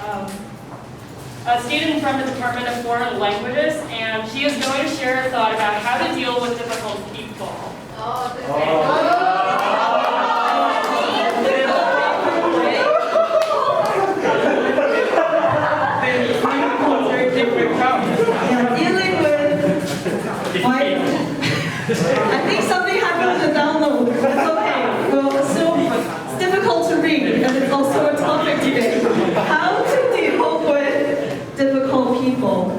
a student from the Department of Foreign Languages, and she is going to share her thought about how to deal with difficult people. Dealing with I think something happened with the download. It's okay. We'll assume it's difficult to read, and it's also a topic today. How to deal with difficult people.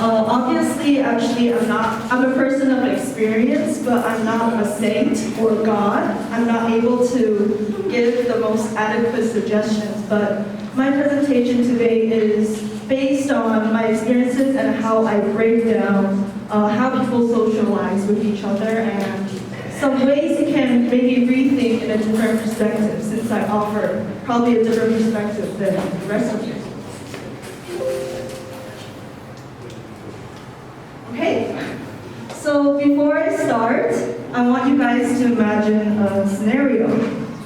Obviously, actually, I'm a person of experience, but I'm not a saint or God. I'm not able to give the most adequate suggestions, but my presentation today is based on my experiences and how I break down how people socialize with each other and some ways you can maybe rethink in a different perspective, since I offer probably a different perspective than the rest of you. Okay, so before I start, I want you guys to imagine a scenario.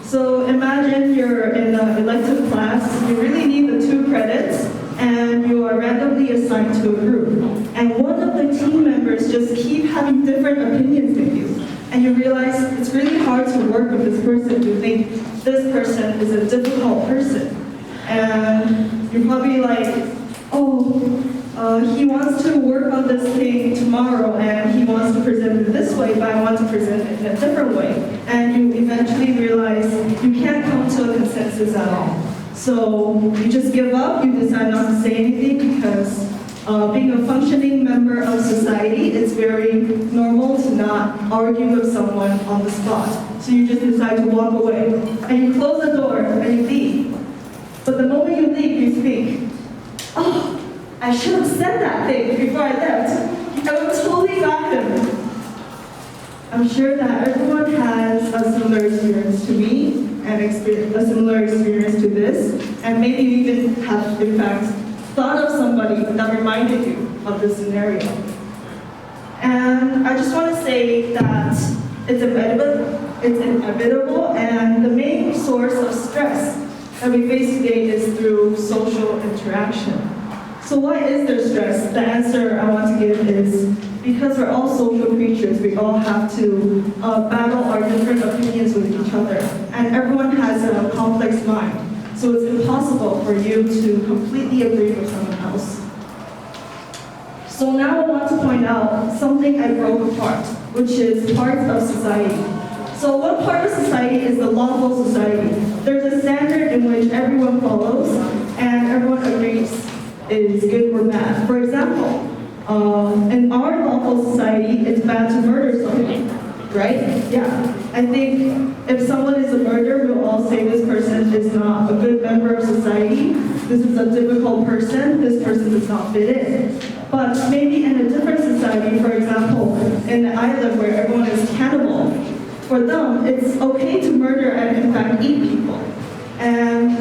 So imagine you're in an elective class, you really need the 2 credits, and you are randomly assigned to a group. And one of the team members just keep having different opinions than you. And you realize it's really hard to work with this person. You think this person is a difficult person. And you're probably like, he wants to work on this thing tomorrow and he wants to present it this way, but I want to present it in a different way. And you eventually realize you can't come to a consensus at all. So you just give up, you decide not to say anything because being a functioning member of society, it's very normal to not argue with someone on the spot. So you just decide to walk away. And you close the door and you leave. But the moment you leave, you think, I should have said that thing before I left. I would totally got him. I'm sure that everyone has a similar experience to me and a similar experience to this, and maybe you even have, in fact, thought of somebody that reminded you of this scenario. And I just want to say that it's inevitable, and the main source of stress that we face today is through social interaction. So why is there stress? The answer I want to give is because we're all social creatures. We all have to battle our different opinions with each other. And everyone has a complex mind. So it's impossible for you to completely agree with someone else. So now I want to point out something I broke apart, which is parts of society. So one part of society is the lawful society. There's a standard in which everyone follows and everyone agrees is good or bad. For example, in our lawful society, it's bad to murder someone, right? Yeah. I think if someone is a murderer, we'll all say this person is not a good member of society. This is a difficult person. This person does not fit in. But maybe in a different society, for example, in the island where everyone is cannibal, for them, it's okay to murder and in fact eat people. And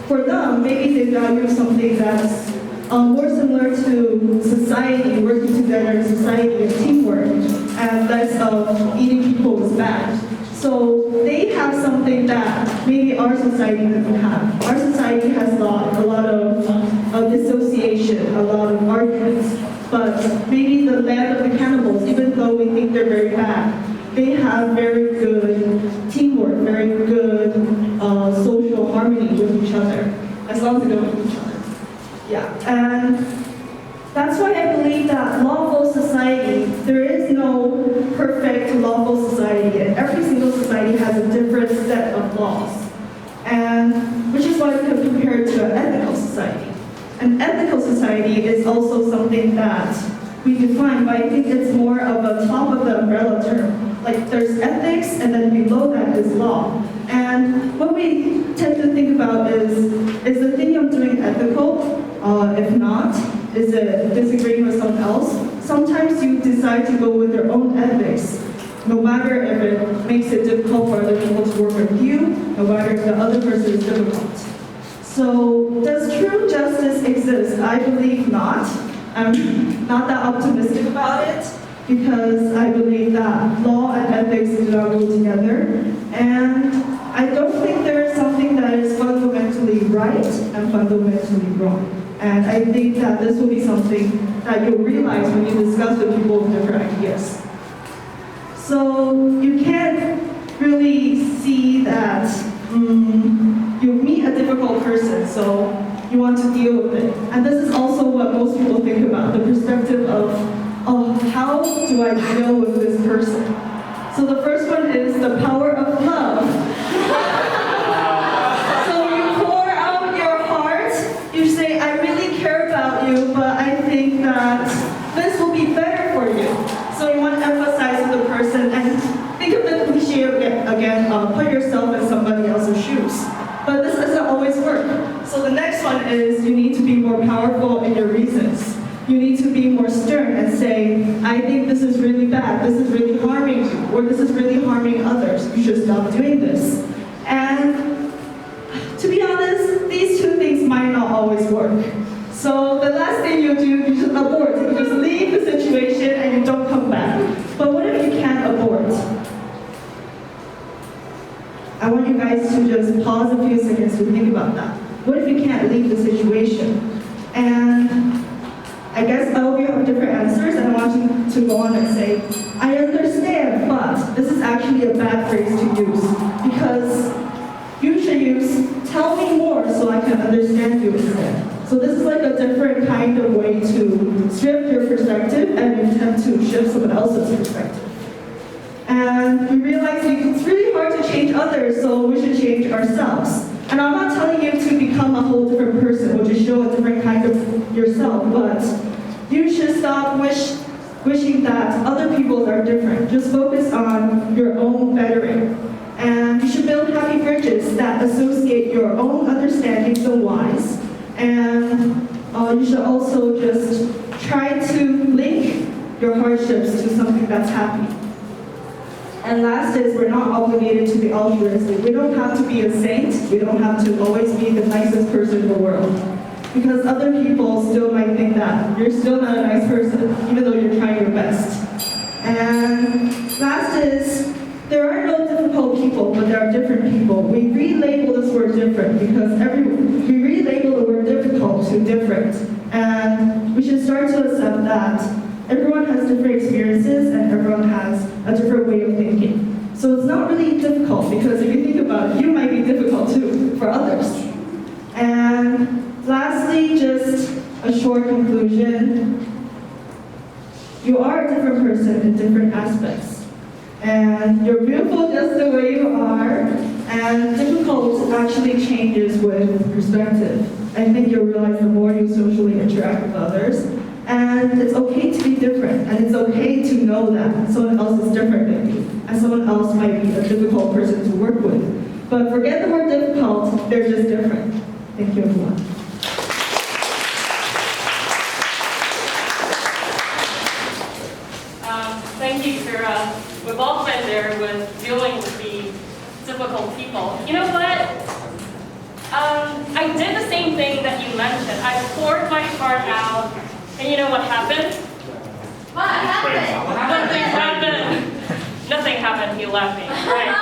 for them, maybe they value something that's more similar to society, working together in society and teamwork, and less of eating people is bad. So they have something that maybe our society doesn't have. Our society has a lot of dissociation, a lot of arguments, but maybe the land of the cannibals, even though we think they're very bad, they have very good teamwork, very good social harmony with each other, as long as they don't hit each other. Yeah, and that's why I believe that lawful society, there is no perfect lawful society yet. Every single society has a different set of laws, and which is why we can compare it to an ethical society. An ethical society is also something that we define, but I think it's more of a top of the umbrella term. Like there's ethics, and then below that is law. And what we tend to think about is the thing I'm doing ethical? If not, is it disagreeing with someone else? Sometimes you decide to go with your own ethics, no matter if it makes it difficult for other people to work with you, no matter if the other person is difficult. So does true justice exist? I believe not. I'm not that optimistic about it, because I believe that law and ethics do not go together. And I don't think there is something that is fundamentally right and fundamentally wrong. And I think that this will be something that you'll realize when you discuss with people with different ideas. So you can't really see that you meet a difficult person, so you want to deal with it. And this is also what most people think about, the perspective of, oh, how do I deal with this person? So the first one is the power of love. So you pour out your heart, you say, I really care about you, but I think that this will be better for you. So you want to emphasize with the person, and think of the cliche again, put yourself in somebody else's shoes. But this doesn't always work. So the next one is you need to be more powerful in your reasons. You need to be more stern and say, I think this is really bad, this is really harming you, or this is really harming others. You should stop doing this. And to be honest, these two things might not always work. So the last thing you do, you just abort. You just leave the situation and you don't come back. But what if you can't abort? I want you guys to just pause a few seconds to think about that. What if you can't leave the situation? And I guess all of you have different answers, and I want you to go on and say, I understand, but this is actually a bad phrase to use, because you should use, tell me more so I can understand you instead. So this is like a different kind of way to shift your perspective and attempt to shift someone else's perspective. And we realize it's really hard to change others, so we should change ourselves. And I'm not telling you to become a whole different person or to show a different kind of yourself, but you should stop wishing that other people are different. Just focus on your own bettering. And you should build happy bridges that associate your own understandings and whys. And you should also just try to link your hardships to something that's happy. And last is, we're not obligated to be altruistic. We don't have to be a saint. We don't have to always be the nicest person in the world. Because other people still might think that you're still not a nice person, even though you're trying your best. And last is, there are no difficult people, but there are different people. We relabel this word different because we relabel the word difficult to different. And we should start to accept that everyone has different experiences and everyone has a different way of thinking. So it's not really difficult, because if you think about it, you might be difficult too for others. And lastly, just a short conclusion. You are a different person in different aspects. And you're beautiful just the way you are, and difficult actually changes with perspective. I think you'll realize the more you socially interact with others. And it's okay to be different, and it's okay to know that someone else is different than you, and someone else might be a difficult person to work with. But forget the word difficult, they're just different. Thank you, everyone. Thank you, Kira. We've all been there with dealing with the difficult people. You know what? I did the same thing that you mentioned. I poured my heart out, and you know what happened? What happened? Nothing happened. Nothing happened. He left me. Right.